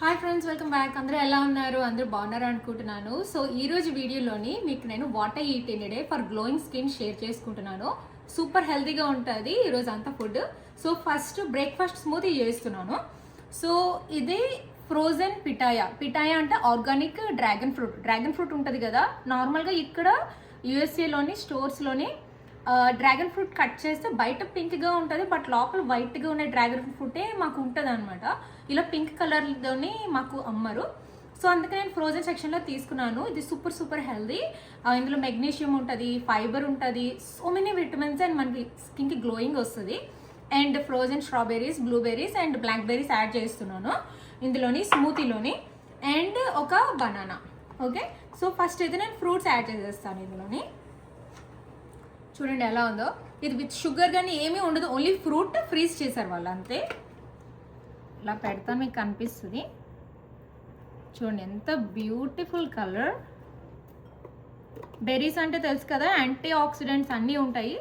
Hi friends, welcome back. అందరూ ఎలా ఉన్నారు? అందరూ బాగున్నారు అనుకుంటున్నాను. సో ఈ రోజు వీడియోలోని మీకు నేను what I eat in a day for glowing skin share చేసుకుంటున్నాను. సూపర్ హెల్తీగా ఉంటుంది ఈరోజు అంతా food. So first breakfast smoothie చేస్తున్నాను. సో ఇది ఫ్రోజన్ పిటాయా అంటే ఆర్గానిక్ డ్రాగన్ ఫ్రూట్ ఉంటుంది కదా. నార్మల్గా ఇక్కడ యూఎస్ఏలోని స్టోర్స్లోని డ్రాగన్ ఫ్రూట్ కట్ చేస్తే బయట పింక్గా ఉంటుంది, బట్ లోపల వైట్గా ఉన్న డ్రాగన్ ఫ్రూటే మాకు ఉంటుంది అనమాట. ఇలా పింక్ కలర్లోని మాకు అమ్మరు. సో అందుకే నేను ఫ్రోజన్ సెక్షన్లో తీసుకున్నాను. ఇది సూపర్ హెల్దీ. ఇందులో మెగ్నీషియం ఉంటుంది, ఫైబర్ ఉంటుంది, సో మెనీ విటమిన్స్ అండ్ మనకి స్కిన్కి గ్లోయింగ్ వస్తుంది. And frozen strawberries, blueberries and black berries add చేస్తున్నాను ఇందులోని స్మూతీలోని, అండ్ ఒక బనానా. ఓకే, సో ఫస్ట్ అయితే నేను ఫ్రూట్స్ యాడ్ చేసేస్తాను ఇందులోని. చూడండి ఎలా ఉందో. ఇది విత్ షుగర్ కానీ ఏమీ ఉండదు, ఓన్లీ ఫ్రూట్ ఫ్రీజ్ చేశారు వాళ్ళు అంతే. ఇలా పెడతా మీకు కనిపిస్తుంది. చూడండి ఎంత బ్యూటిఫుల్ కలర్. బెర్రీస్ అంటే తెలుసు కదా, యాంటీ ఆక్సిడెంట్స్ అన్నీ ఉంటాయి.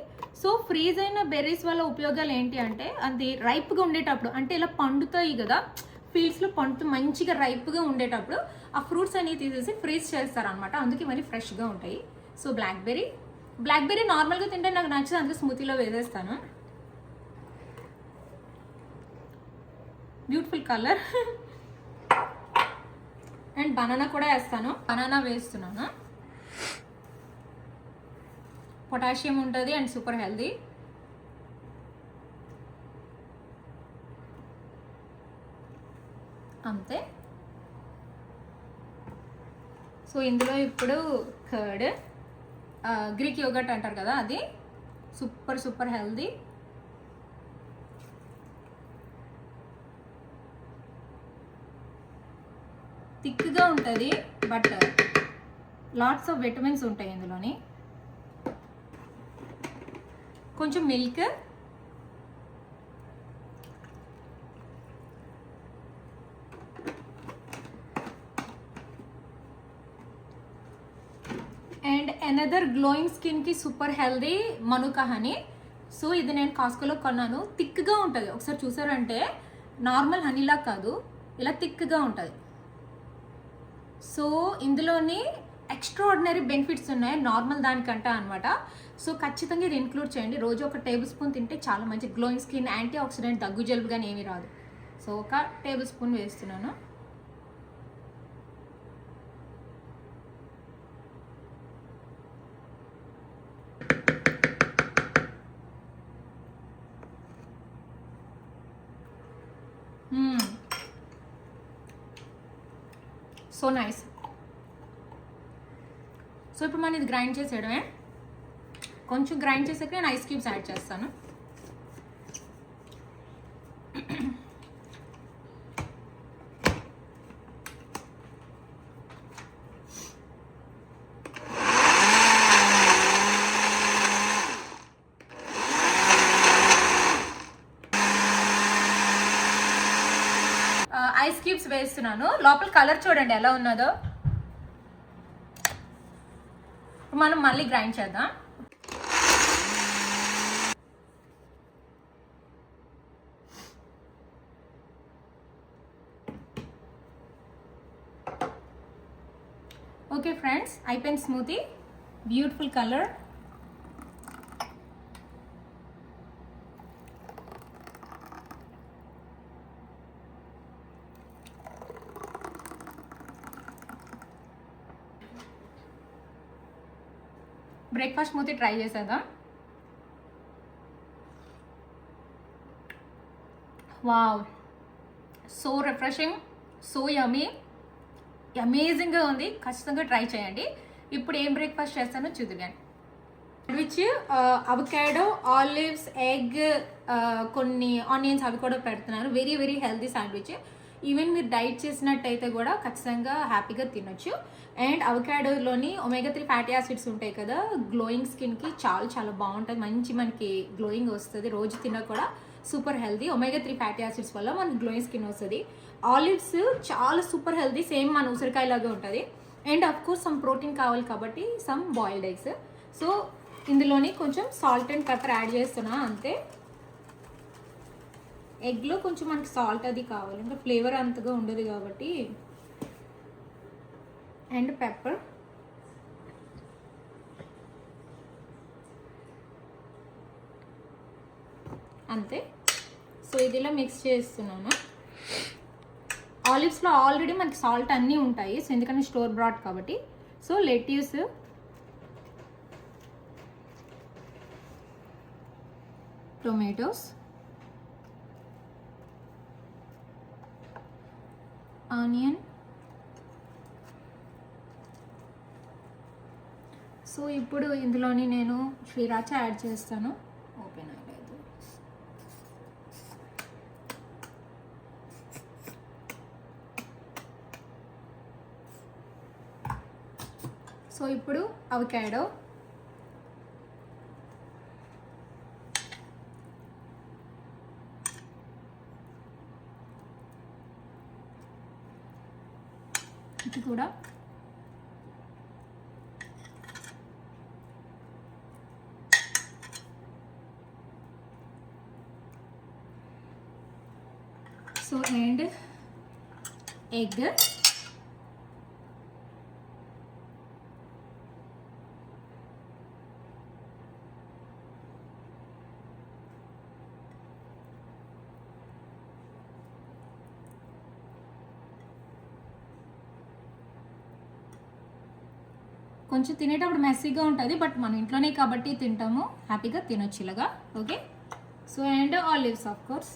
సో ఫ్రీజ్ అయిన బెర్రీస్ వల్ల ఉపయోగాలు ఏంటి అంటే, అది రైప్గా ఉండేటప్పుడు అంటే ఇలా పండుతాయి కదా, ఫీల్డ్స్లో పండుతూ మంచిగా రైప్గా ఉండేటప్పుడు ఆ ఫ్రూట్స్ అన్ని తీసేసి ఫ్రీజ్ చేస్తారనమాట. అందుకే మరి ఫ్రెష్గా ఉంటాయి. సో బ్లాక్ బెర్రీ నార్మల్గా తింటే నాకు నచ్చదు, అందుకే స్మూతీలో వేసేస్తాను. Beautiful colour. అండ్ బనానా కూడా వేస్తాను. బనానా వేస్తున్నాను. పొటాషియం ఉంటుంది అండ్ సూపర్ హెల్దీ. అంతే. సో ఇందులో ఇప్పుడు కర్డ్, గ్రీక్ యోగర్ట్ అంటారు కదా, అది సూపర్ హెల్దీ. థిక్గా ఉంటుంది, బట్ లాట్స్ ఆఫ్ విటమిన్స్ ఉంటాయి ఇందులోని. కొంచెం మిల్క్, అండ్ అనదర్ గ్లోయింగ్ స్కిన్కి సూపర్ హెల్దీ మనుకా హనీ. సో ఇది నేను కాస్కోలో కొన్నాను. థిక్గా ఉంటుంది, ఒకసారి చూసారంటే నార్మల్ హనీలా కాదు, ఇలా థిక్గా ఉంటుంది. సో ఇందులోని ఎక్స్ట్రాఆర్డినరీ బెనిఫిట్స్ ఉన్నాయి నార్మల్ దానికంటే అనమాట. సో ఖచ్చితంగా ఇది ఇంక్లూడ్ చేయండి. రోజు ఒక టేబుల్ స్పూన్ తింటే చాలా మంచి గ్లోయింగ్ స్కిన్, యాంటీ ఆక్సిడెంట్, దగ్గు జలుబు కానీ ఏమీ రాదు. సో ఒక టేబుల్ స్పూన్ వేస్తున్నాను. So nice. సో ఇప్పుడు మనం ఇది గ్రైండ్ చేసేయడమే. కొంచెం గ్రైండ్ చేసాక నేను ఐస్ క్యూబ్స్ యాడ్ చేస్తాను. ఐస్ క్యూబ్స్ వేస్తున్నాను. లోపల కలర్ చూడండి ఎలా ఉన్నదో. మనం మళ్ళీ గ్రైండ్ చేద్దాం. ఓకే ఫ్రెండ్స్, అయిపోయింది smoothie. Beautiful colour. Breakfast smoothie try చేసేద్దాం. Wow, so refreshing, so yummy, అమేజింగ్గా ఉంది. ఖచ్చితంగా ట్రై చేయండి. ఇప్పుడు ఏం బ్రేక్ఫాస్ట్ చేస్తానో చూద్దాం. విచ్ అవకాడో, ఆలివ్స్, ఎగ్, కొన్ని ఆనియన్స్ అవి కూడా పెడుతున్నాను. Very healthy sandwich. ఈవెన్ మీరు డైట్ చేసినట్టయితే కూడా ఖచ్చితంగా హ్యాపీగా తినొచ్చు. అండ్ అవకాడోలోని ఒమేగా-3 ఫ్యాటీ యాసిడ్స్ ఉంటాయి కదా, గ్లోయింగ్ స్కిన్కి చాలా బాగుంటుంది. మనకి గ్లోయింగ్ వస్తుంది. రోజు తిన్నా కూడా సూపర్ హెల్దీ. ఒమేగా-3 ఫ్యాటీ యాసిడ్స్ వల్ల మనకి గ్లోయింగ్ స్కిన్ వస్తుంది. ఆలివ్స్ చాలా సూపర్ హెల్దీ, సేమ్ మన ఉసిరికాయలాగా ఉంటుంది. And of course some protein కావాలి కాబట్టి సమ్ బాయిల్డ్ ఎగ్స్. సో ఇందులోని కొంచెం సాల్ట్ అండ్ పెప్పర్ యాడ్ చేస్తున్నా అంతే. ఎగ్లో కొంచెం మనకి సాల్ట్ అది కావాలి, ఇంకా ఫ్లేవర్ అంతగా ఉండదు కాబట్టి. అండ్ పెప్పర్, అంతే. సో ఇది ఇలా మిక్స్ చేస్తున్నాను. ఆలివ్స్లో ఆల్రెడీ మనకి సాల్ట్ అన్నీ ఉంటాయి, సో ఎందుకంటే స్టోర్ బ్రాడ్ కాబట్టి. So lettuce, tomatoes, onion. So ఇప్పుడు ఇందులోని నేను శ్రీరాచా యాడ్ చేస్తాను. ఓపెన్ అవ్వలేదు. సో ఇప్పుడు అవకాడో, ఇది కూడా. సో అండ్ ఎగ్, కొంచెం తినేటప్పుడు మెస్సీగా ఉంటుంది, బట్ మన ఇంట్లోనే కాబట్టి తింటాము, హ్యాపీగా తినొచ్చు ఇలాగా. Okay. So and olives of course.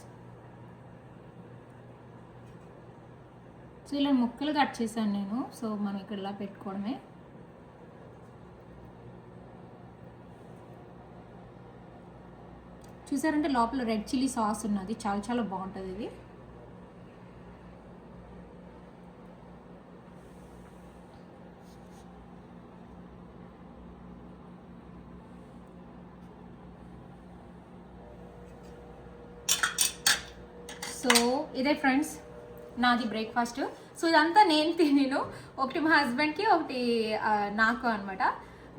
So ఇలా ముక్కలు కట్ చేశాను నేను. సో మనం ఇక్కడ ఇలా పెట్టుకోవడమే. చూసారంటే లోపల రెడ్ చిల్లీ సాస్ ఉన్నది, చాలా చాలా బాగుంటుంది ఇది. సో ఇదే ఫ్రెండ్స్ నాది బ్రేక్ఫాస్ట్. సో ఇదంతా నేను తినేను, ఒకటి మా హస్బెండ్కి, ఒకటి నాకు అనమాట.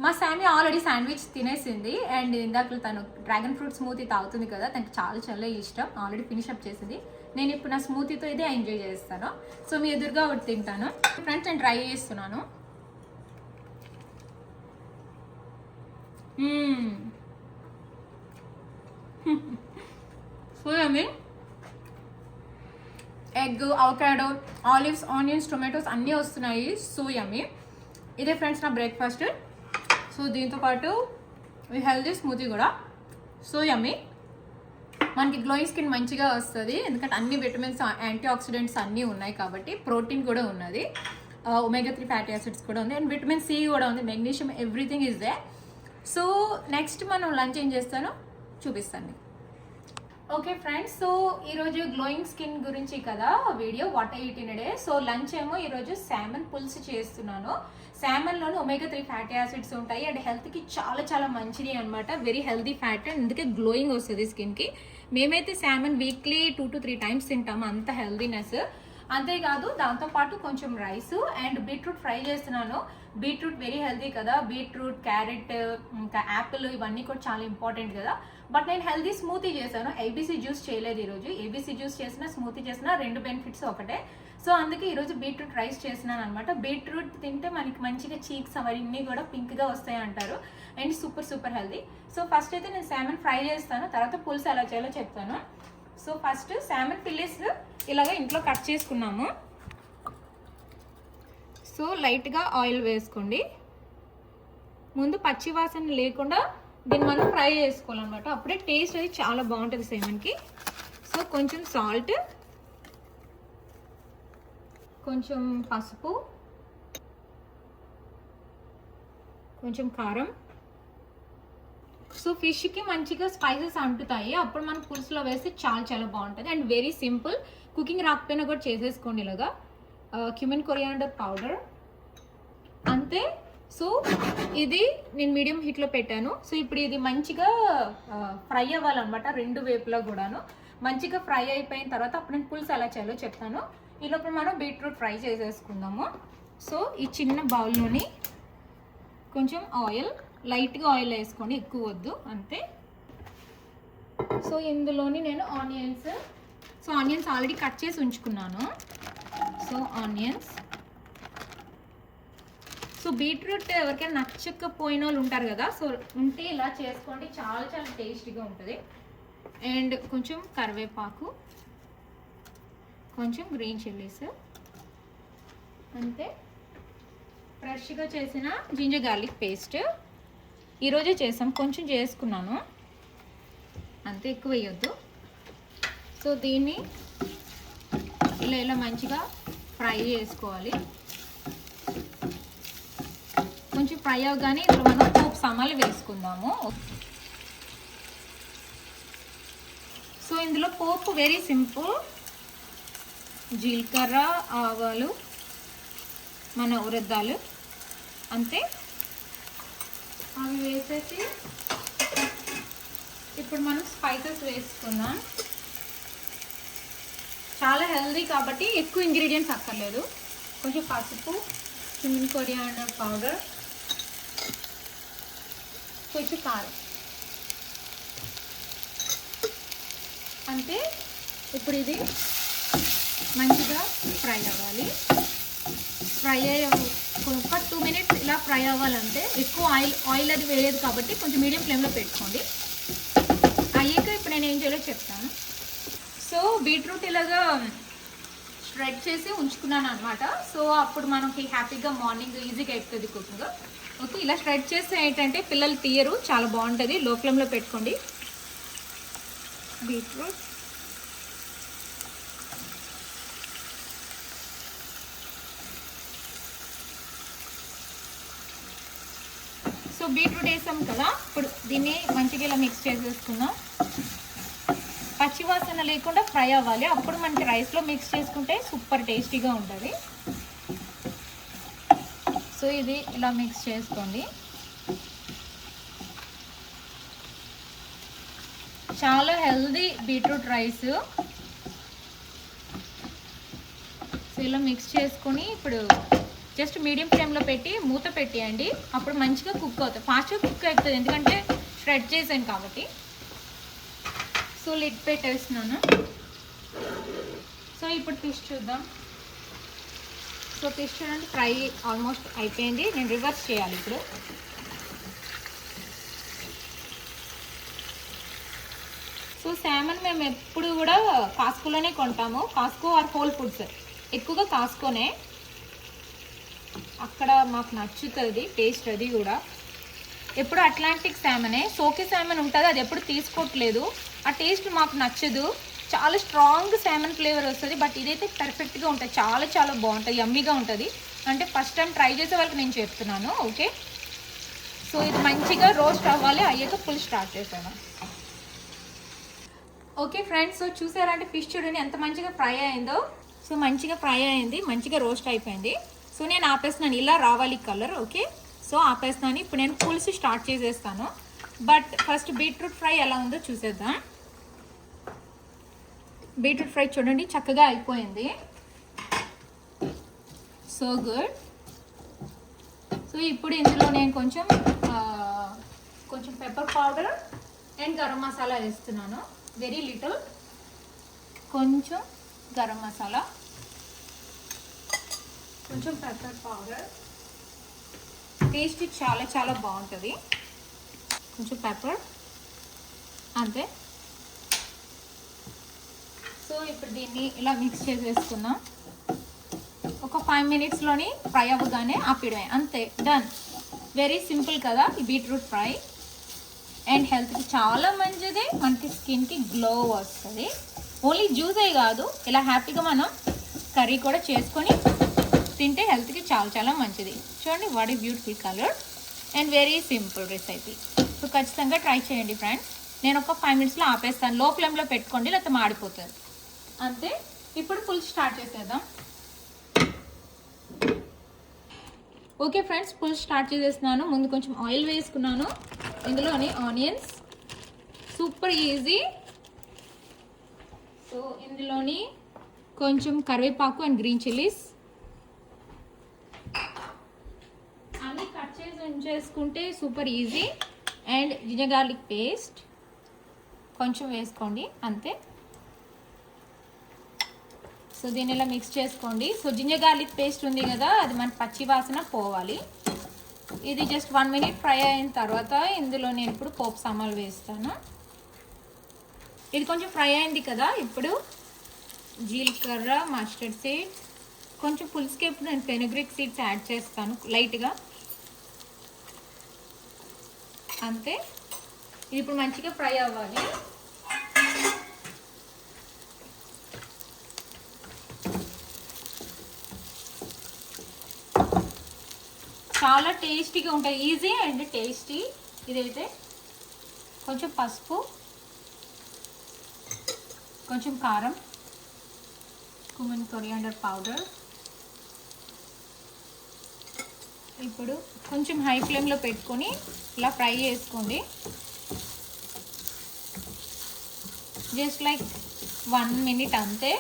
మా శామీ ఆల్రెడీ శాండ్విచ్ తినేసింది, అండ్ ఇందాక తను డ్రాగన్ ఫ్రూట్ స్మూతీ తాగుతుంది కదా, తనకి చాలా చాలా ఇష్టం, ఆల్రెడీ ఫినిష్ అప్ చేసింది. నేను ఇప్పుడు నా స్మూతీతో ఇదే ఎంజాయ్ చేస్తాను. సో మీ ఎదురుగా ఒకటి తింటాను. ఫ్రెండ్స్ నేను ట్రై చేస్తున్నాను. So yummy. Egg, avocado, olives, onions, tomatoes అన్నీ వస్తున్నాయి. So yummy. ఇదే ఫ్రెండ్స్ నా బ్రేక్ఫాస్ట్. సో దీంతోపాటు ఈ హెల్దీ స్మూతీ కూడా. So yummy. మనకి గ్లోయింగ్ స్కిన్ మంచిగా వస్తుంది, ఎందుకంటే అన్ని విటమిన్స్, యాంటీ ఆక్సిడెంట్స్ అన్నీ ఉన్నాయి కాబట్టి. ప్రోటీన్ కూడా ఉన్నది, ఒమేగా 3 ఫ్యాటీ యాసిడ్స్ కూడా ఉంది, అండ్ విటమిన్ సి కూడా ఉంది, magnesium, everything is they. So next మనం లంచ్ ఏం చేస్తానో చూపిస్తాను. ఓకే ఫ్రెండ్స్, సో ఈరోజు గ్లోయింగ్ స్కిన్ గురించి కదా video, what I eat in a day. So lunch ఏమో ఈరోజు శామన్ పులుసు చేస్తున్నాను. శామన్లోనే ఒమేగా 3 ఫ్యాటీ యాసిడ్స్ ఉంటాయి, అండ్ హెల్త్కి చాలా చాలా మంచిది అనమాట. వెరీ హెల్తీ ఫ్యాట్, అండ్ అందుకే గ్లోయింగ్ వస్తుంది స్కిన్కి. మేమైతే శామన్ వీక్లీ 2 to 3 times తింటాము, అంత హెల్దీనెస్. అంతేకాదు దాంతోపాటు కొంచెం రైస్ అండ్ బీట్రూట్ ఫ్రై చేస్తున్నాను. బీట్రూట్ వెరీ హెల్దీ కదా, బీట్రూట్, క్యారెట్, ఇంకా యాపిల్, ఇవన్నీ కూడా చాలా ఇంపార్టెంట్ కదా. బట్ నేను హెల్దీ స్మూతీ చేశాను, ఏబీసీ జ్యూస్ చేయలేదు ఈరోజు. ఏబీసీ జ్యూస్ చేసిన, స్మూతీ చేసిన, రెండు బెనిఫిట్స్ ఒకటే. సో అందుకే ఈరోజు బీట్రూట్ రైస్ చేసినాను అనమాట. బీట్రూట్ తింటే మనకి మంచిగా చీక్స్ అవన్నీ కూడా పింక్గా వస్తాయి అంటారు, and super super healthy. So first అయితే నేను శామన్ ఫ్రై చేస్తాను, తర్వాత పులుసు ఎలా చేయాలో చెప్తాను. సో ఫస్ట్ శామన్ ఫిల్లెట్స్ ఇలాగ ఇంట్లో కట్ చేసుకున్నాము. సో లైట్గా ఆయిల్ వేసుకోండి. ముందు పచ్చి వాసన లేకుండా దీన్ని మనం ఫ్రై చేసుకోవాలన్నమాట, అప్పుడే టేస్ట్ అది చాలా బాగుంటుంది శామన్కి. సో కొంచెం సాల్ట్, కొంచెం పసుపు, కొంచెం కారం. సో ఫిష్కి మంచిగా స్పైసెస్ అంటుతాయి, అప్పుడు మనం పులుసులో వేస్తే చాలా చాలా బాగుంటుంది. అండ్ వెరీ సింపుల్, కుకింగ్ రాకపోయినా కూడా చేసేసుకోండి ఇలాగా. క్యూమిన్ కొరియాండర్ పౌడర్, అంతే. సో ఇది నేను మీడియం హీట్లో పెట్టాను. సో ఇప్పుడు ఇది మంచిగా ఫ్రై అవ్వాలన్నమాట, రెండు వైపులా కూడాను. మంచిగా ఫ్రై అయిపోయిన తర్వాత అప్పుడు నేను పులుసు ఎలా చేయాలో చెప్తాను. ఈలోపు మనం బీట్రూట్ ఫ్రై చేసేసుకుందాము. సో ఈ చిన్న బౌల్లోని కొంచెం ఆయిల్, లైట్గా ఆయిల్ వేసుకోండి, ఎక్కువ వద్దు, అంతే. సో ఇందులోని నేను onions, so onions already cut చేసి ఉంచుకున్నాను. So onions. సో బీట్రూట్ ఎవరికైనా నచ్చకపోయిన వాళ్ళు ఉంటారు కదా, సో ఉంటే ఇలా చేసుకోండి, చాలా చాలా టేస్టీగా ఉంటుంది. అండ్ కొంచెం కరివేపాకు, కొంచెం గ్రీన్ చిల్లీస్, అంతే. ఫ్రెష్గా చేసిన జింజర్ గార్లిక్ పేస్ట్ ఈరోజే చేసాం, కొంచెం చేసుకున్నాను అంతే, ఎక్కువ వేయొద్దు. సో దీన్ని ఇలా మంచిగా ఫ్రై చేసుకోవాలి. కొంచెం ఫ్రై అవగానే ఇప్పుడు మనం పోపు సామాన్లు వేసుకుందాము. సో ఇందులో పోపు వెరీ సింపుల్. జీలకర్ర, ఆవాలు, మన ఉరద్దాలు, అంతే. అవి వేసేసి ఇప్పుడు మనం స్పైసెస్ వేసుకుందాం. చాలా హెల్దీ కాబట్టి ఎక్కువ ఇంగ్రీడియంట్స్ అక్కర్లేదు. కొంచెం పసుపు, చికెన్ కొరియాండర్ పౌడర్, కొంచెం కారం, అంతే. ఇప్పుడు ఇది మంచిగా ఫ్రై అవ్వాలి. ఫ్రై ఒక 2 minutes ఇలా ఫ్రై అవ్వాలంటే. ఎక్కువ ఆయిల్ అది వేయలేదు కాబట్టి కొంచెం మీడియం ఫ్లేమ్లో పెట్టుకోండి. అయ్యాక ఇప్పుడు నేను ఏం చేయాలో చెప్తాను. సో బీట్రూట్ ఇలాగా స్ప్రెడ్ చేసి ఉంచుకున్నాను అనమాట. సో అప్పుడు మనకి హ్యాపీగా మార్నింగ్ ఈజీగా అయిపోతుంది కుకింగ్. ఓకే, ఇలా స్ప్రెడ్ చేస్తే ఏంటంటే పిల్లలు తీయరు, చాలా బాగుంటుంది. లో ఫ్లేమ్లో పెట్టుకోండి. బీట్రూట్, సో బీట్రూట్ వేసాం కదా, ఇప్పుడు దీన్ని మంచిగా ఇలా మిక్స్ చేసేసుకుందాం. పచ్చివాసన లేకుండా ఫ్రై అవ్వాలి, అప్పుడు మనకి రైస్లో మిక్స్ చేసుకుంటే సూపర్ టేస్టీగా ఉంటుంది. సో ఇది ఇలా మిక్స్ చేసుకోండి. చాలా హెల్దీ బీట్రూట్ రైస్. సో ఇలా మిక్స్ చేసుకొని ఇప్పుడు జస్ట్ మీడియం ఫ్లేమ్లో పెట్టి మూత పెట్టేయండి. అప్పుడు మంచిగా కుక్ అవుతుంది, ఫాస్ట్గా కుక్ అవుతుంది, ఎందుకంటే స్ప్రెడ్ చేసాను కాబట్టి. సో లిడ్ పెట్టేస్తున్నాను. సో ఇప్పుడు ఫిష్ చూద్దాం. సో ఫిష్ చూడండి, ఫ్రై ఆల్మోస్ట్ అయిపోయింది. నేను రివర్స్ చేయాలి ఇప్పుడు. సో శామన్ మేము ఎప్పుడు కూడా కాస్కోలోనే కొంటాము. కాస్కో ఆర్ హోల్ ఫుడ్స్, ఎక్కువగా కాస్కోనే. అక్కడ మాకు నచ్చుతుంది టేస్ట్. అది కూడా ఎప్పుడు అట్లాంటిక్ శామనే. సోకే శామన్ ఉంటుంది, అది ఎప్పుడు తీసుకోవట్లేదు. ఆ టేస్ట్ మాకు నచ్చదు. చాలా స్ట్రాంగ్ శామన్ ఫ్లేవర్ వస్తుంది. బట్ ఇదైతే పర్ఫెక్ట్గా ఉంటుంది, చాలా చాలా బాగుంటుంది, యమ్మీగా ఉంటుంది. అంటే ఫస్ట్ టైం ట్రై చేసే వాళ్ళకి నేను చెప్తున్నాను. ఓకే, సో ఇది మంచిగా రోస్ట్ అవ్వాలి. అయ్యాక ఫుల్ స్టార్ట్ చేసాను. ఓకే ఫ్రెండ్స్, సో చూసారంటే ఫిష్ చూడండి ఎంత మంచిగా ఫ్రై అయిందో. సో మంచిగా ఫ్రై అయింది, మంచిగా రోస్ట్ అయిపోయింది. సో నేను ఆపేస్తున్నాను, ఇలా రావాలి కలర్. Okay, so ఆపేస్తున్నాను. ఇప్పుడు నేను పులుసు స్టార్ట్ చేసేస్తాను. బట్ ఫస్ట్ బీట్రూట్ ఫ్రై ఎలా ఉందో చూసేద్దాం. బీట్రూట్ ఫ్రై చూడండి చక్కగా అయిపోయింది. So good. సో ఇప్పుడు ఇందులో నేను కొంచెం pepper powder and garam masala వేస్తున్నాను. వెరీ లిటిల్, కొంచెం గరం మసాలా, కొంచెం పెప్పర్ పౌడర్. టేస్ట్ చాలా చాలా బాగుంటుంది. కొంచెం పెప్పర్, అంతే. సో ఇప్పుడు దీన్ని ఇలా మిక్స్ చేసేసుకుందాం. ఒక 5 minutesలోని ఫ్రై అవ్వగానే ఆపిడమే, అంతే, డన్. వెరీ సింపుల్ కదా ఈ బీట్రూట్ ఫ్రై. అండ్ హెల్త్కి చాలా మంచిది, మనకి స్కిన్కి గ్లో వస్తుంది. ఓన్లీ జ్యూసే కాదు, ఇలా హ్యాపీగా మనం కర్రీ కూడా చేసుకొని తింటే హెల్త్కి చాలా చాలా మంచిది. చూడండి, వాట్ ఈ beautiful colour and very simple recipe. So ఖచ్చితంగా ట్రై చేయండి ఫ్రెండ్స్. నేను ఒక 5 minutesలో ఆపేస్తాను. లో ఫ్లేమ్లో పెట్టుకోండి, లేకపోతే మాడిపోతుంది, అంతే. ఇప్పుడు ఫుల్ స్టార్ట్ చేసేద్దాం. ఓకే ఫ్రెండ్స్, ఫుల్ స్టార్ట్ చేసేస్తున్నాను. ముందు కొంచెం ఆయిల్ వేసుకున్నాను. ఇందులోని ఆనియన్స్, సూపర్ ఈజీ. సో ఇందులోని కొంచెం కరివేపాకు అండ్ గ్రీన్ చిల్లీస్ అన్నీ కట్ చేసి ఉంచేసుకుంటే super easy. And ginger garlic paste కొంచెం వేసుకోండి, అంతే. సో దీన్ని ఇలా మిక్స్ చేసుకోండి. సో జింజర్ గార్లిక్ పేస్ట్ ఉంది కదా, అది మన పచ్చి వాసన పోవాలి. ఇది జస్ట్ 1 minute ఫ్రై అయిన తర్వాత ఇందులో నేను ఇప్పుడు పోపు సామాన్లు వేస్తాను. ఇది కొంచెం ఫ్రై అయింది కదా, ఇప్పుడు జీలకర్ర, మస్టర్డ్ సీడ్స్, కొంచెం పులుసుకి ఇప్పుడు నేను ఫెనుగ్రిక్ సీడ్స్ యాడ్ చేస్తాను లైట్గా, అంతే. ఇది ఇప్పుడు మంచిగా ఫ్రై అవ్వాలి. చాలా టేస్టీగా ఉంటాయి, ఈజీ అండ్ టేస్టీ. ఇదైతే కొంచెం పసుపు, కొంచెం కారం, కుమిన్ కొరియాండర్ పౌడర్. ఇప్పుడు కొంచెం హై ఫ్లేమ్లో పెట్టుకొని ఇలా ఫ్రై చేసుకోండి. జస్ట్ లైక్ 1 minute అంతే.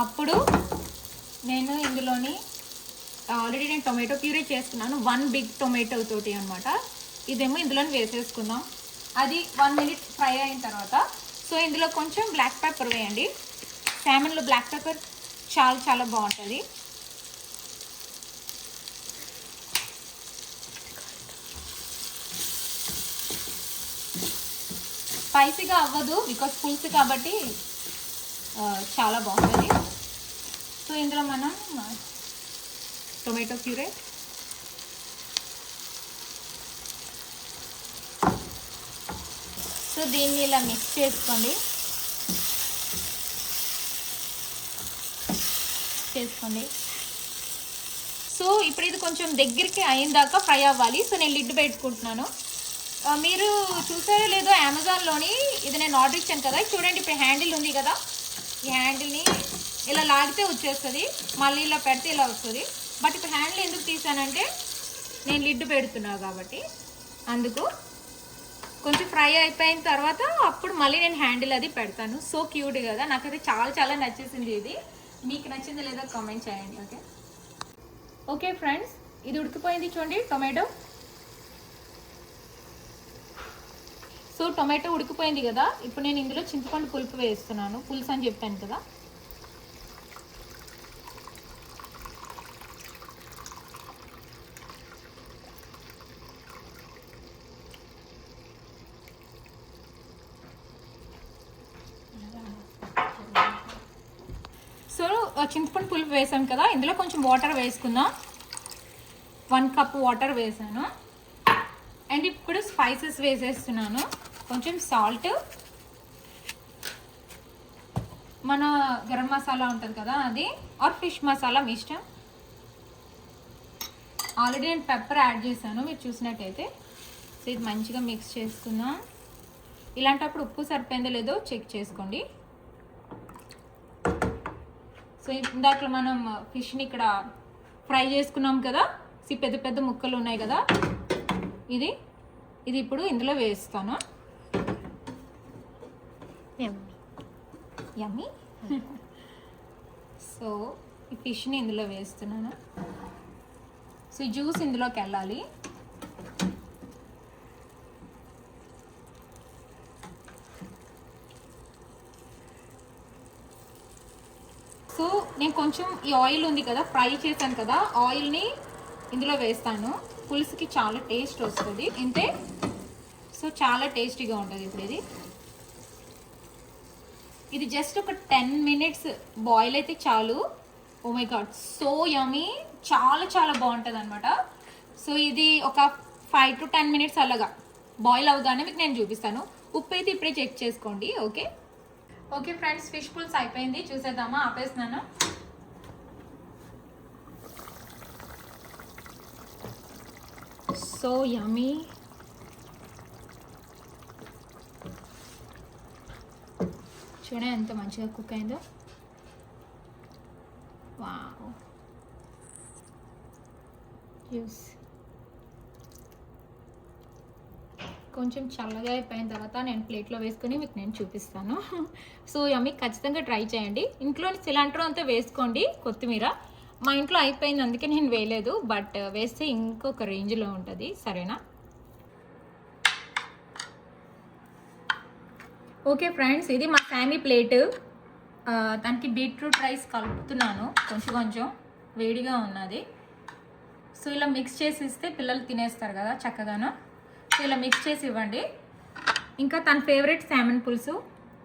అప్పుడు నేను ఇందులోని ఆల్రెడీ నేను టొమాటో ప్యూరీ చేసుకున్నాను, 1 big టొమాటో తోటి అనమాట. ఇదేమో ఇందులోని వేసేసుకుందాం. అది 1 minute ఫ్రై అయిన తర్వాత సో ఇందులో కొంచెం బ్లాక్ పెప్పర్ వేయండి. సామన్లో బ్లాక్ పెప్పర్ చాలా చాలా బాగుంటుంది. స్పైసీగా అవ్వదు బికాస్ పులుసు కాబట్టి చాలా బాగుంటుంది. సో ఇందులో మనం టొమాటో ప్యూరీ, సో దీన్ని ఇలా మిక్స్ చేసుకోండి. సో ఇప్పుడు ఇది కొంచెం దగ్గరికి అయిన దాకా ఫ్రై అవ్వాలి. సో నేను లిడ్ పెట్టుకుంటున్నాను. మీరు చూసారో లేదో అమెజాన్లోని ఇది నేను ఆర్డర్ ఇచ్చాను కదా, చూడండి ఇప్పుడు హ్యాండిల్ ఉంది కదా, ఈ హ్యాండిల్ని ఇలా లాగితే వచ్చేస్తుంది, మళ్ళీ ఇలా పెడితే ఇలా వస్తుంది. బట్ ఇప్పుడు హ్యాండిల్ ఎందుకు తీసానంటే నేను లిడ్ పెడుతున్నా కాబట్టి, అందుకు కొంచెం ఫ్రై అయిపోయిన తర్వాత అప్పుడు మళ్ళీ నేను హ్యాండిల్ అది పెడతాను. సో క్యూట్ కదా, నాకైతే చాలా చాలా నచ్చేసింది. ఇది మీకు నచ్చింది లేదో కామెంట్ చేయండి. ఓకే ఫ్రెండ్స్, ఇది ఉడికిపోయింది చూడండి టొమాటో. సో టొమాటో ఉడికిపోయింది కదా, ఇప్పుడు నేను ఇందులో చింతపండు పులుపు వేస్తున్నాను. పులుసు అని చెప్పాను కదా. సో చింతపండు పులుపు వేసాం కదా, ఇందులో కొంచెం వాటర్ వేసుకుందాం. 1 cup వాటర్ వేసాను. అండ్ ఇప్పుడు స్పైసెస్ వేసేస్తున్నాను. కొంచెం సాల్ట్, మన గరం మసాలా ఉంటుంది కదా అది, ఆర్ ఫిష్ మసాలా మీ ఇష్టం. ఆల్రెడీ నేను పెప్పర్ యాడ్ చేశాను మీరు చూసినట్టయితే. సో ఇది మంచిగా మిక్స్ చేసుకుందాం. ఇలాంటప్పుడు ఉప్పు సరిపోయిందో లేదో చెక్ చేసుకోండి. సో ఇందాక మనం ఫిష్ని ఇక్కడ ఫ్రై చేసుకున్నాం కదా, పెద్ద పెద్ద ముక్కలు ఉన్నాయి కదా, ఇది ఇప్పుడు ఇందులో వేస్తాను. యమ్మీ. సో ఈ ఫిష్ని ఇందులో వేస్తున్నాను. సో ఈ జ్యూస్ ఇందులోకి వెళ్ళాలి. సో నేను కొంచెం ఈ ఆయిల్ ఉంది కదా, ఫ్రై చేశాను కదా, ఆయిల్ని ఇందులో వేస్తాను. పులుసుకి చాలా టేస్ట్ వస్తుంది ఇంతే. సో చాలా టేస్టీగా ఉంటుంది. ఇప్పుడు ఇది జస్ట్ ఒక 10 minutes బాయిల్ అయితే చాలు. Oh my God, so yummy, చాలా చాలా బాగుంటుంది అనమాట. సో ఇది ఒక 5 to 10 minutes అలాగా బాయిల్ అవగానే మీకు నేను చూపిస్తాను. ఉప్పు అయితే ఇప్పుడే చెక్ చేసుకోండి. ఓకే ఫ్రెండ్స్, ఫిష్ పులుసు అయిపోయింది, చూసేద్దామా. ఆపేస్తున్నాను. So yummy. చూడండి ఎంత మంచిగా కుక్ అయిందో. వావ్. జ్యూస్ కొంచెం చల్లగా అయిపోయిన తర్వాత నేను ప్లేట్లో వేసుకొని మీకు నేను చూపిస్తాను. సో యమ్మీ, ఖచ్చితంగా ట్రై చేయండి. ఇంట్లో సిలాంట్రో అంతా వేసుకోండి, కొత్తిమీర. మా ఇంట్లో అయిపోయింది అందుకే నేను వేయలేదు, బట్ వేస్తే ఇంకొక రేంజ్లో ఉంటుంది. సరేనా? ఓకే ఫ్రెండ్స్, ఇది మా ఫ్యామిలీ ప్లేట్. దానికి బీట్రూట్ రైస్ కలుపుతున్నాను, కొంచెం కొంచెం వేడిగా ఉన్నది. సో ఇలా మిక్స్ చేసి ఇస్తే పిల్లలు తినేస్తారు కదా చక్కగాను. సో ఇలా మిక్స్ చేసి ఇవ్వండి. ఇంకా తన ఫేవరెట్ శామన్ పులుసు,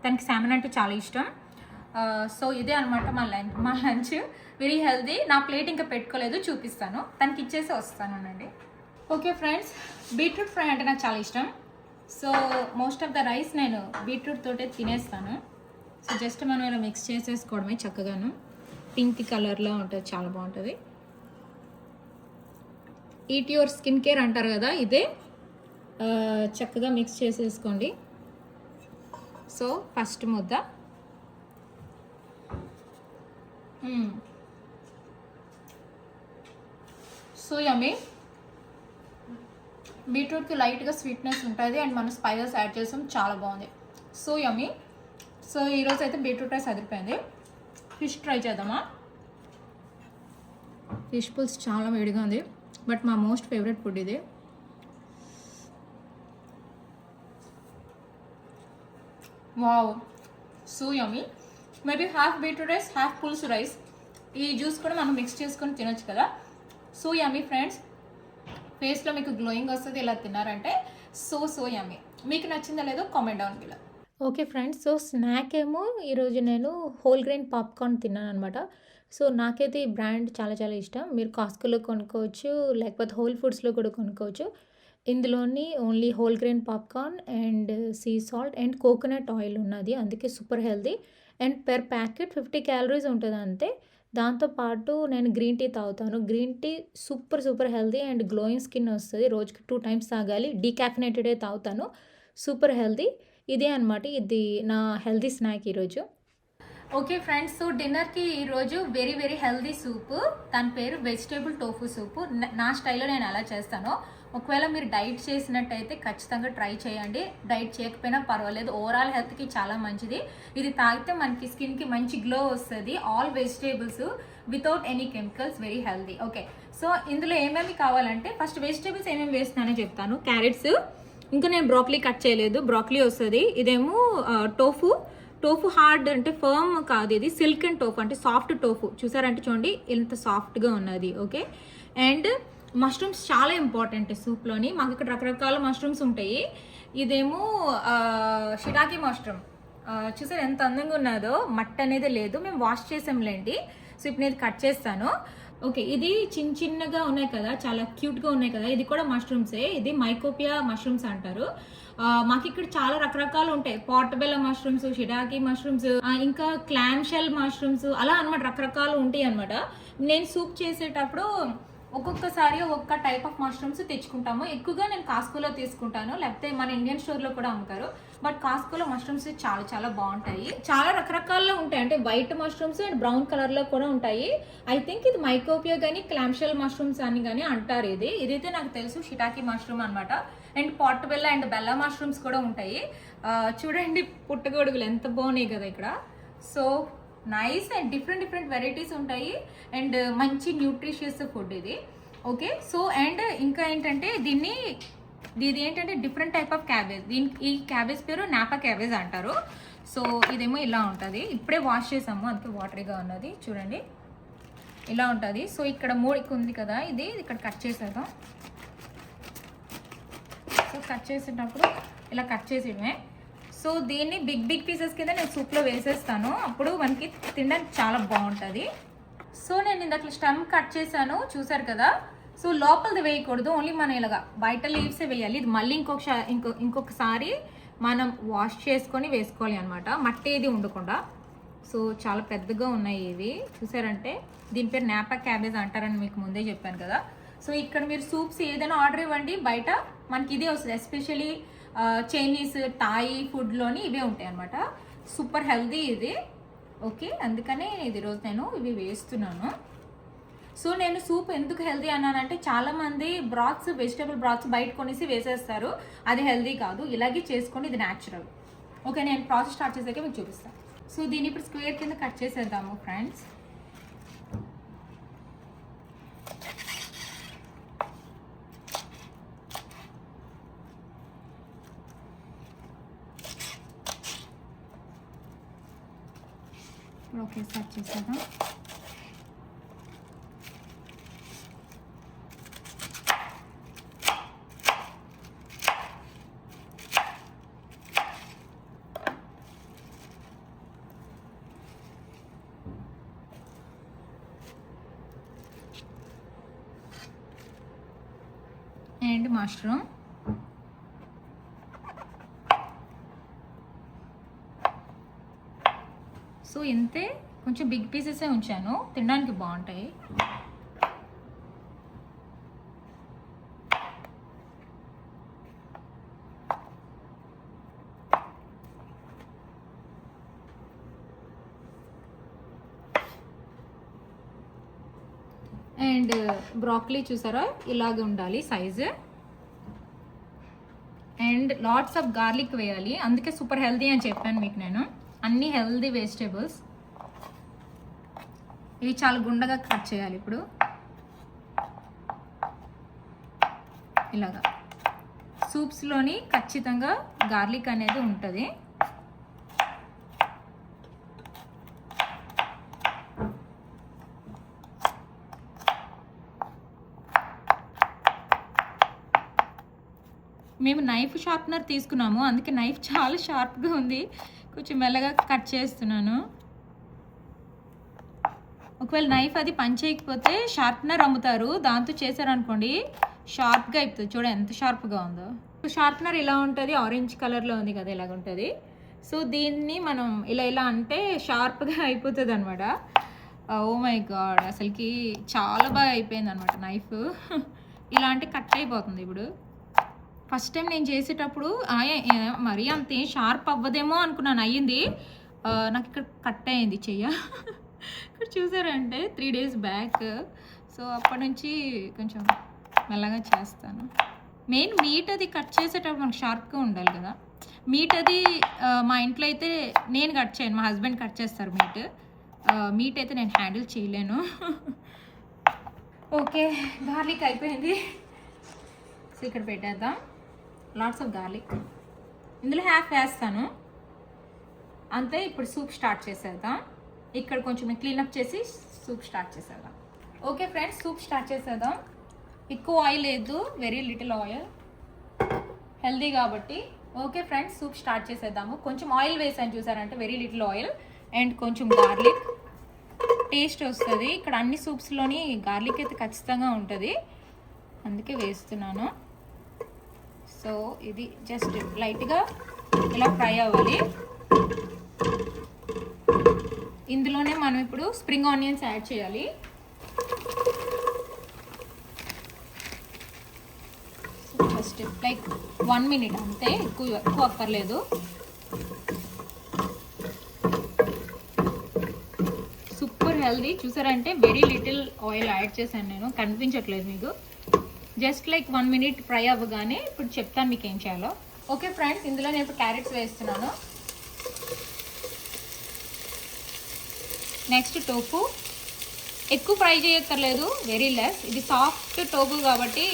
తనకి శామన్ అంటే చాలా ఇష్టం. సో ఇదే అనమాట మా లంచ్. Very healthy. నా ప్లేట్ ఇంకా పెట్టుకోలేదు, చూపిస్తాను, తనకి ఇచ్చేసి వస్తానండి. ఓకే ఫ్రెండ్స్, బీట్రూట్ ఫ్రై అంటే నాకు చాలా ఇష్టం. So most of the rice నేను బీట్రూట్ తోటే తినేస్తాను. సో జస్ట్ మనం ఇలా మిక్స్ చేసేసుకోవడమే చక్కగాను. పింక్ కలర్లో ఉంటుంది, చాలా బాగుంటుంది. ఈట్ యువర్ స్కిన్ కేర్ అంటారు కదా, ఇదే. చక్కగా మిక్స్ చేసేసుకోండి. సో ఫస్ట్ ముద్ద. So yummy. బీట్రూట్కి లైట్గా స్వీట్నెస్ ఉంటుంది అండ్ మనం స్పైసెస్ యాడ్ చేసాం, చాలా బాగుంది. So yummy. సో ఈరోజు అయితే బీట్రూట్ రైస్ అదిరిపోయింది. ఫిష్ ట్రై చేద్దామా? ఫిష్ పుల్స్ చాలా వేడిగా ఉంది, బట్ మా మోస్ట్ ఫేవరెట్ ఫుడ్ ఇది. Wow, so yummy. Maybe half beetroot rice, half పులుసు రైస్. ఈ జ్యూస్ కూడా మనం మిక్స్ చేసుకొని తినొచ్చు కదా. So yummy friends. ఫేస్లో మీకు గ్లోయింగ్ వస్తుంది ఇలా తిన్నారంటే. So yummy. మీకు నచ్చిందా లేదో comment down below. Okay friends, so snack ఏమో ఈరోజు నేను హోల్ గ్రెయిన్ పాప్కార్న్ తిన్నాను అనమాట. సో నాకైతే ఈ బ్రాండ్ చాలా చాలా ఇష్టం. మీరు కాస్కోలో కొనుక్కోవచ్చు, లేకపోతే హోల్ ఫుడ్స్లో కూడా కొనుక్కోవచ్చు. ఇందులోని only whole grain popcorn and sea salt and coconut oil ఉన్నది, అందుకే super healthy. And per packet 50 calories ఉంటుంది అంతే. దాంతోపాటు నేను గ్రీన్ టీ తాగుతాను. Green tea super healthy and glowing skin వస్తుంది. రోజుకి 2 టైమ్స్ తాగాలి. డీకాఫినేటెడే తాగుతాను, సూపర్ హెల్దీ. ఇదే అనమాట, ఇది నా హెల్దీ స్నాక్ ఈరోజు. ఓకే ఫ్రెండ్స్, సో డిన్నర్కి ఈరోజు వెరీ హెల్దీ సూపు. దాని పేరు వెజిటేబుల్ టోఫు సూపు. నా స్టైల్లో నేను అలా చేస్తాను. ఒకవేళ మీరు డైట్ చేసినట్టయితే ఖచ్చితంగా ట్రై చేయండి. డైట్ చేయకపోయినా పర్వాలేదు, ఓవరాల్ హెల్త్కి చాలా మంచిది. ఇది తాగితే మనకి స్కిన్కి మంచి గ్లో వస్తుంది. All vegetables without any chemicals, very healthy. Okay, so ఇందులో ఏమేమి కావాలంటే ఫస్ట్ వెజిటేబుల్స్ ఏమేమి వేస్తున్నానో చెప్తాను. క్యారెట్స్, ఇంకా నేను బ్రాక్లీ కట్ చేయలేదు, బ్రాక్లీ వస్తుంది. ఇదేమో టోఫు హార్డ్ అంటే ఫర్మ్ కాదు, ఇది సిల్క్ అండ్ టోఫు అంటే సాఫ్ట్ టోఫు. చూసారంటే చూడండి ఎంత సాఫ్ట్గా ఉన్నది. ఓకే, అండ్ మష్రూమ్స్ చాలా ఇంపార్టెంట్ సూప్లోని. మాకు ఇక్కడ రకరకాల మష్రూమ్స్ ఉంటాయి. ఇదేమో షిరాకి మష్రూమ్, చూసారు ఎంత అందంగా ఉన్నదో. మట్టి అనేది లేదు, మేము వాష్ చేసాంలేండి. సో ఇప్పుడు నేను కట్ చేస్తాను. ఓకే, ఇది చిన్నగా ఉన్నాయి కదా, చాలా క్యూట్గా ఉన్నాయి కదా, ఇది కూడా మష్రూమ్సే. ఇది మైకోపియా మష్రూమ్స్ అంటారు. మాకు ఇక్కడ చాలా రకరకాలు ఉంటాయి. పార్టబెల్లా మష్రూమ్స్, షిరాకి మష్రూమ్స్, ఇంకా క్లామ్ షెల్ మష్రూమ్స్, అలా అనమాట రకరకాలు ఉంటాయి అనమాట. నేను సూప్ చేసేటప్పుడు ఒక్కొక్కసారి ఒక్కొక్క టైప్ ఆఫ్ మష్రూమ్స్ తెచ్చుకుంటాము. ఎక్కువగా నేను కాస్కోలో తీసుకుంటాను, లేకపోతే మన ఇండియన్ స్టోర్లో కూడా అమ్ముతారు. బట్ కాస్కోలో మష్రూమ్స్ చాలా బాగుంటాయి. చాలా రకరకాల్లో ఉంటాయి, అంటే వైట్ మష్రూమ్స్ అండ్ బ్రౌన్ కలర్లో కూడా ఉంటాయి. ఐ థింక్ ఇది మైకోపియా కానీ క్లామ్షెల్ మష్రూమ్స్ అని కానీ అంటారు. ఇదైతే నాకు తెలుసు షిటాకి మష్రూమ్ అనమాట. అండ్ పార్టబెల్లా అండ్ బెల్లా మష్రూమ్స్ కూడా ఉంటాయి. చూడండి పుట్టగొడుగులు ఎంత బాగున్నాయి కదా ఇక్కడ. So nice and different varieties ఉంటాయి అండ్ మంచి న్యూట్రిషియస్ ఫుడ్ ఇది. ఓకే, సో అండ్ ఇంకా ఏంటంటే ఇది ఏంటంటే డిఫరెంట్ టైప్ ఆఫ్ క్యాబేజ్. ఈ క్యాబేజ్ పేరు నాపా క్యాబేజ్ అంటారు. సో ఇదేమో ఇలా ఉంటుంది, ఇప్పుడే వాష్ చేసాము అందుకే వాటరీగా ఉన్నది. చూడండి ఇలా ఉంటుంది. సో ఇక్కడ ఉంది కదా, ఇది ఇక్కడ కట్ చేసేద్దాం. సో కట్ చేసేటప్పుడు ఇలా కట్ చేసేయడమే. సో దీన్ని బిగ్ పీసెస్ కింద నేను సూప్లో వేసేస్తాను, అప్పుడు మనకి తినడానికి చాలా బాగుంటుంది. సో నేను ఇందాక స్టమ్ కట్ చేశాను, చూసారు కదా. సో లోపలిది వేయకూడదు, ఓన్లీ మనం ఇలాగా బయట లీవ్సే వేయాలి. ఇది మళ్ళీ ఇంకొకసారి మనం వాష్ చేసుకొని వేసుకోవాలి అనమాట, మట్టి ఏది ఉండకుండా. సో చాలా పెద్దగా ఉన్నాయి ఇవి, చూసారంటే. దీని పేరు నాపా క్యాబేజ్ అంటారని మీకు ముందే చెప్పాను కదా. సో ఇక్కడ మీరు సూప్స్ ఏదైనా ఆర్డర్ ఇవ్వండి, బయట మనకి ఇదే వస్తుంది. ఎస్పెషలీ చైనీస్, థాయ్ ఫుడ్లోని ఇవే ఉంటాయి అనమాట. సూపర్ హెల్దీ ఇది. ఓకే, అందుకనే ఇది రోజు నేను ఇవి వేస్తున్నాను. సో నేను సూప్ ఎందుకు హెల్దీ అన్నానంటే చాలామంది బ్రాత్స్, వెజిటేబుల్ బ్రాత్స్ బయట కొనేసి వేసేస్తారు, అది హెల్దీ కాదు. ఇలాగే చేసుకొని ఇది న్యాచురల్. ఓకే, నేను ప్రాసెస్ స్టార్ట్ చేసాక మీకు చూపిస్తాను. సో దీన్ని ఇప్పుడు స్క్వేర్ కింద కట్ చేసేద్దాము ఫ్రెండ్స్. ఒకేసారి చేసేద్దాం. And mushroom. సో ఇంతే, కొంచెం బిగ్ పీసెసే ఉంచాను, తినడానికి బాగుంటాయి. అండ్ బ్రాకలీ చూసారా, ఇలాగే ఉండాలి size. And lots of garlic వేయాలి, అందుకే సూపర్ హెల్తీ అని చెప్పాను మీకు నేను. అన్ని హెల్తీ వెజిటేబుల్స్. ఇవి చాలా గుండగా కట్ చేయాలి. ఇప్పుడు ఇలాగా సూప్స్లోని ఖచ్చితంగా గార్లిక్ అనేది ఉంటుంది. మేము నైఫ్ షార్ప్నర్ తీసుకున్నాము, అందుకే నైఫ్ చాలా షార్ప్గా ఉంది. కొంచెం మెల్లగా కట్ చేస్తున్నాను. ఒకవేళ నైఫ్ అది పని చేయకపోతే షార్ప్నర్ అమ్ముతారు, దాంతో చేశారనుకోండి షార్ప్గా అయిపోతుంది. చూడ ఎంత షార్ప్గా ఉందో. షార్ప్నర్ ఇలా ఉంటుంది, ఆరెంజ్ కలర్లో ఉంది కదా, ఇలాగ ఉంటుంది. సో దీన్ని మనం ఇలా అంటే షార్ప్గా అయిపోతుంది అనమాట. ఓ మై గాడ్, అసలుకి చాలా బాగా అయిపోయింది అనమాట నైఫ్. ఇలా అంటే కట్ అయిపోతుంది. ఇప్పుడు ఫస్ట్ టైం నేను చేసేటప్పుడు మరీ అంతే షార్ప్ అవ్వదేమో అనుకున్నాను, అయ్యింది. నాకు ఇక్కడ కట్ అయింది చెయ్య. ఇక్కడ చూసారంటే 3 days బ్యాక్. సో అప్పటి నుంచి కొంచెం మెల్లగా చేస్తాను. మెయిన్ మీట్ అది కట్ చేసేటప్పుడు మనకు షార్ప్గా ఉండాలి కదా. మీట్ అది మా ఇంట్లో అయితే నేను కట్ చేయను, మా హస్బెండ్ కట్ చేస్తారు మీట్ అయితే నేను హ్యాండిల్ చేయలేను. ఓకే, గార్లిక్ అయిపోయింది. సో ఇక్కడ పెట్టేద్దాం. లాట్స్ ఆఫ్ గార్లిక్ ఇందులో హాఫ్ వేస్తాను అంతే. ఇప్పుడు సూప్ స్టార్ట్ చేసేద్దాం. ఇక్కడ కొంచెం క్లీనప్ చేసి సూప్ స్టార్ట్ చేసేద్దాం. ఓకే ఫ్రెండ్స్, సూప్ స్టార్ట్ చేసేద్దాం. ఎక్కువ ఆయిల్ లేదు, వెరీ లిటిల్ ఆయిల్, హెల్దీ కాబట్టి. ఓకే ఫ్రెండ్స్, సూప్ స్టార్ట్ చేసేద్దాము. కొంచెం ఆయిల్ వేసాను చూసారంటే, వెరీ లిటిల్ ఆయిల్. అండ్ కొంచెం గార్లిక్, టేస్ట్ వస్తుంది. ఇక్కడ అన్ని సూప్స్లోని గార్లిక్ అయితే ఖచ్చితంగా ఉంటుంది, అందుకే వేస్తున్నాను. సో ఇది జస్ట్ లైట్గా ఇలా ఫ్రై అవ్వాలి. ఇందులోనే మనం ఇప్పుడు స్ప్రింగ్ ఆనియన్స్ యాడ్ చేయాలి. ఫస్ట్ లైక్ 1 minute అంతే, ఎక్కువ అక్కర్లేదు. Super healthy. చూసారంటే వెరీ లిటిల్ ఆయిల్ యాడ్ చేశాను నేను, కనిపించట్లేదు మీకు. జస్ట్ లైక్ 1 minute ఫ్రై అవ్వగానే ఇప్పుడు చెప్తాను మీకు ఏం చేయాలో. ఓకే ఫ్రెండ్స్, ఇందులో నేను ఇప్పుడు క్యారెట్స్ వేస్తున్నాను. Next tofu. ఎక్కువ ఫ్రై చేయక్కర్లేదు, వెరీ లెస్. ఇది సాఫ్ట్ టోఫు కాబట్టి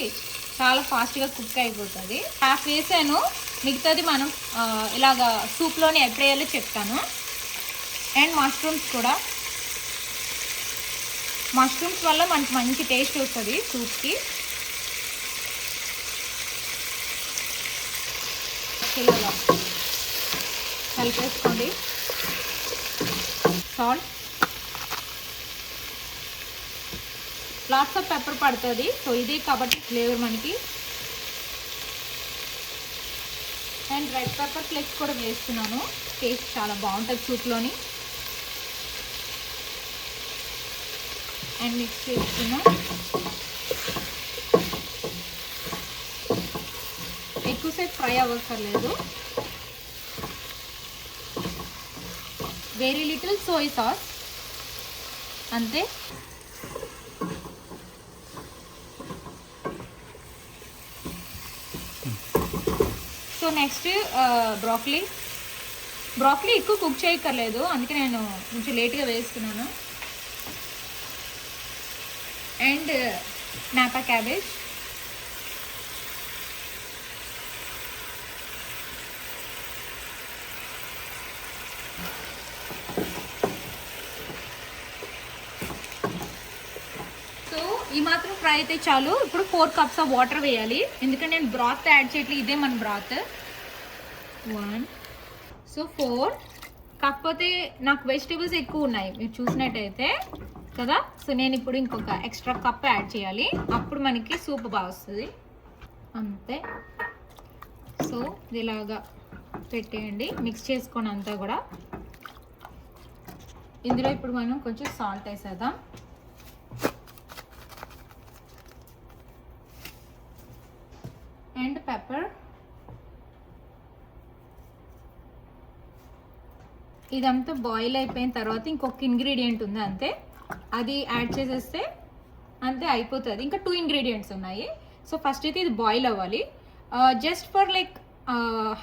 చాలా ఫాస్ట్గా కుక్ అయిపోతుంది. హాఫ్ వేసాను, మిగతాది మనం ఇలాగా సూప్లోనే ఎప్పుడు వేయాలో చెప్తాను. అండ్ మష్రూమ్స్ కూడా. మష్రూమ్స్ వల్ల మనకి మంచి టేస్ట్ వస్తుంది సూప్కి. ఇలా కలిపేసుకోండి. సాల్ట్, లాట్స్ ఆఫ్ పెప్పర్ పడుతుంది. సో ఇది కాబట్టి ఫ్లేవర్ మనకి. అండ్ రెడ్ పెప్పర్ ఫ్లేక్స్ కూడా వేస్తున్నాను, టేస్ట్ చాలా బాగుంటుంది సూప్లోని. అండ్ మిక్స్ చేస్తున్నాం. ఎక్కువసేపు ఫ్రై అవ్వక్కర్లేదు. వెరీ లిటిల్ సోయ్ సాస్ అంతే. సో నెక్స్ట్ బ్రాకలీ ఎక్కువ కుక్ చేయక్కర్లేదు, అందుకే నేను కొంచెం లేట్గా వేస్తున్నాను. And Napa cabbage. మాత్రం ఫ్రై అయితే చాలు. ఇప్పుడు 4 కప్స్ ఆఫ్ వాటర్ వేయాలి, ఎందుకంటే నేను బ్రాత్ యాడ్ చేయట్లేదు, ఇదే మన బ్రాత్. 1 సో 4. కాకపోతే నాకు వెజిటేబుల్స్ ఎక్కువ ఉన్నాయి మీరు చూసినట్టయితే కదా. సో నేను ఇప్పుడు ఇంకొక ఎక్స్ట్రా కప్ యాడ్ చేయాలి, అప్పుడు మనకి సూప్ బాగా వస్తుంది. అంతే. సో ఇలాగా పెట్టేయండి, మిక్స్ చేసుకోండి అంతా కూడా. ఇందులో ఇప్పుడు మనం కొంచెం సాల్ట్ వేసేద్దాం. And pepper. ఇదంతా బాయిల్ అయిపోయిన తర్వాత ఇంకొక ఇంగ్రీడియంట్ ఉంది అంతే, అది యాడ్ చేసేస్తే అంతే అయిపోతుంది. ఇంకా 2 ఇంగ్రీడియంట్స్ ఉన్నాయి. సో ఫస్ట్ అయితే ఇది బాయిల్ అవ్వాలి, జస్ట్ ఫర్ లైక్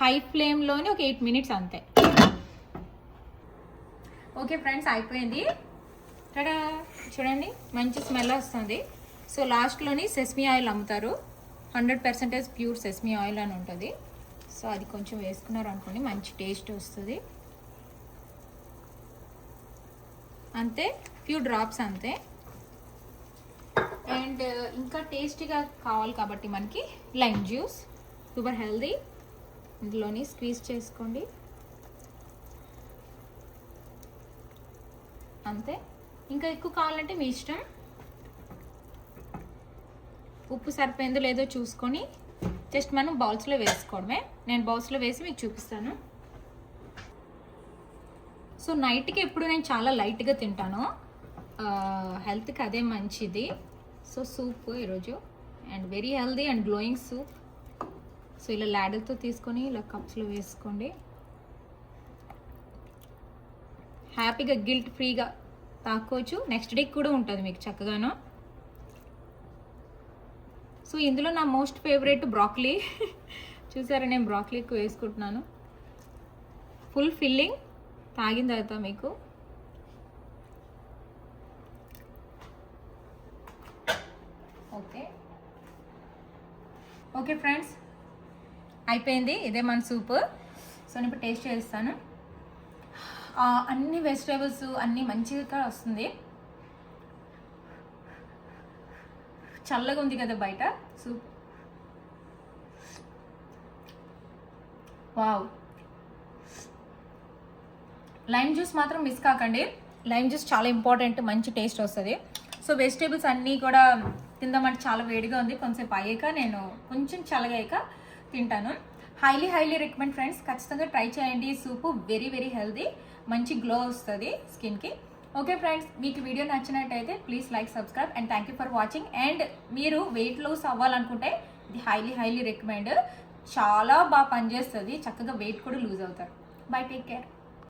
హై ఫ్లేమ్లోని ఒక 8 minutes అంతే. ఓకే ఫ్రెండ్స్, అయిపోయింది. ఇక్కడ చూడండి మంచి స్మెల్ వస్తుంది. సో లాస్ట్లోని సెస్మీ ఆయిల్ అమ్ముతారు, 100% ప్యూర్ సెస్మీ ఆయిల్ అని ఉంటుంది. సో అది కొంచెం వేసుకున్నారు అనుకోండి, మంచి టేస్ట్ వస్తుంది. అంతే, ఫ్యూ డ్రాప్స్ అంతే. అండ్ ఇంకా టేస్టీగా కావాలి కాబట్టి మనకి లైమ్ జ్యూస్, సూపర్ హెల్దీ, ఇందులోని స్క్వీజ్ చేసుకోండి అంతే. ఇంకా ఎక్కువ కావాలంటే మీ ఇష్టం. ఉప్పు సరిపోయిందో లేదో చూసుకొని జస్ట్ మనం బౌల్స్లో వేసుకోవడమే. నేను బౌల్స్లో వేసి మీకు చూపిస్తాను. సో నైట్కి ఎప్పుడు నేను చాలా లైట్గా తింటాను, హెల్త్కి అదే మంచిది. సో సూప్ ఈరోజు, and very healthy and glowing soup. So ఇలా ల్యాడర్తో తీసుకొని ఇలా కప్స్లో వేసుకోండి. హ్యాపీగా గిల్ట్ ఫ్రీగా తాక్కోవచ్చు. నెక్స్ట్ డే కూడా ఉంటుంది మీకు చక్కగాను. సో ఇందులో నా మోస్ట్ ఫేవరెట్ బ్రాక్లీ. చూసారా, నేను బ్రాక్లీ ఎక్కువ వేసుకుంటున్నాను. ఫుల్ ఫిల్లింగ్, తాగిన తర్వాత మీకు ఓకే. ఓకే ఫ్రెండ్స్, అయిపోయింది. ఇదే మన సూప్. సో నేను ఇప్పుడు టేస్ట్ చేస్తాను. అన్ని వెజిటేబుల్స్ అన్నీ మంచిగా వస్తుంది. చల్లగా ఉంది కదా బయట సూప్. వావ్. లైమ్ జ్యూస్ మాత్రం మిస్ కాకండి, లైమ్ జ్యూస్ చాలా ఇంపార్టెంట్, మంచి టేస్ట్ వస్తుంది. సో వెజిటేబుల్స్ అన్నీ కూడా తిందామంటే చాలా వేడిగా ఉంది, కొంచెంసేపు అయ్యాక నేను కొంచెం చల్లగాక తింటాను. హైలీ రికమెండ్ ఫ్రెండ్స్, ఖచ్చితంగా ట్రై చేయండి. సూపు వెరీ హెల్దీ, మంచి గ్లో వస్తుంది స్కిన్కి. ఓకే ఫ్రెండ్స్, మీకు వీడియో నచ్చినట్టయితే please like, subscribe and thank you for watching. And మీరు వెయిట్ లాస్ అవ్వాలనుకుంటే ఇది హైలీ రికమెండ్, చాలా బాగా పనిచేస్తుంది, చక్కగా వెయిట్ కూడా లూజ్ అవుతారు. By, take care.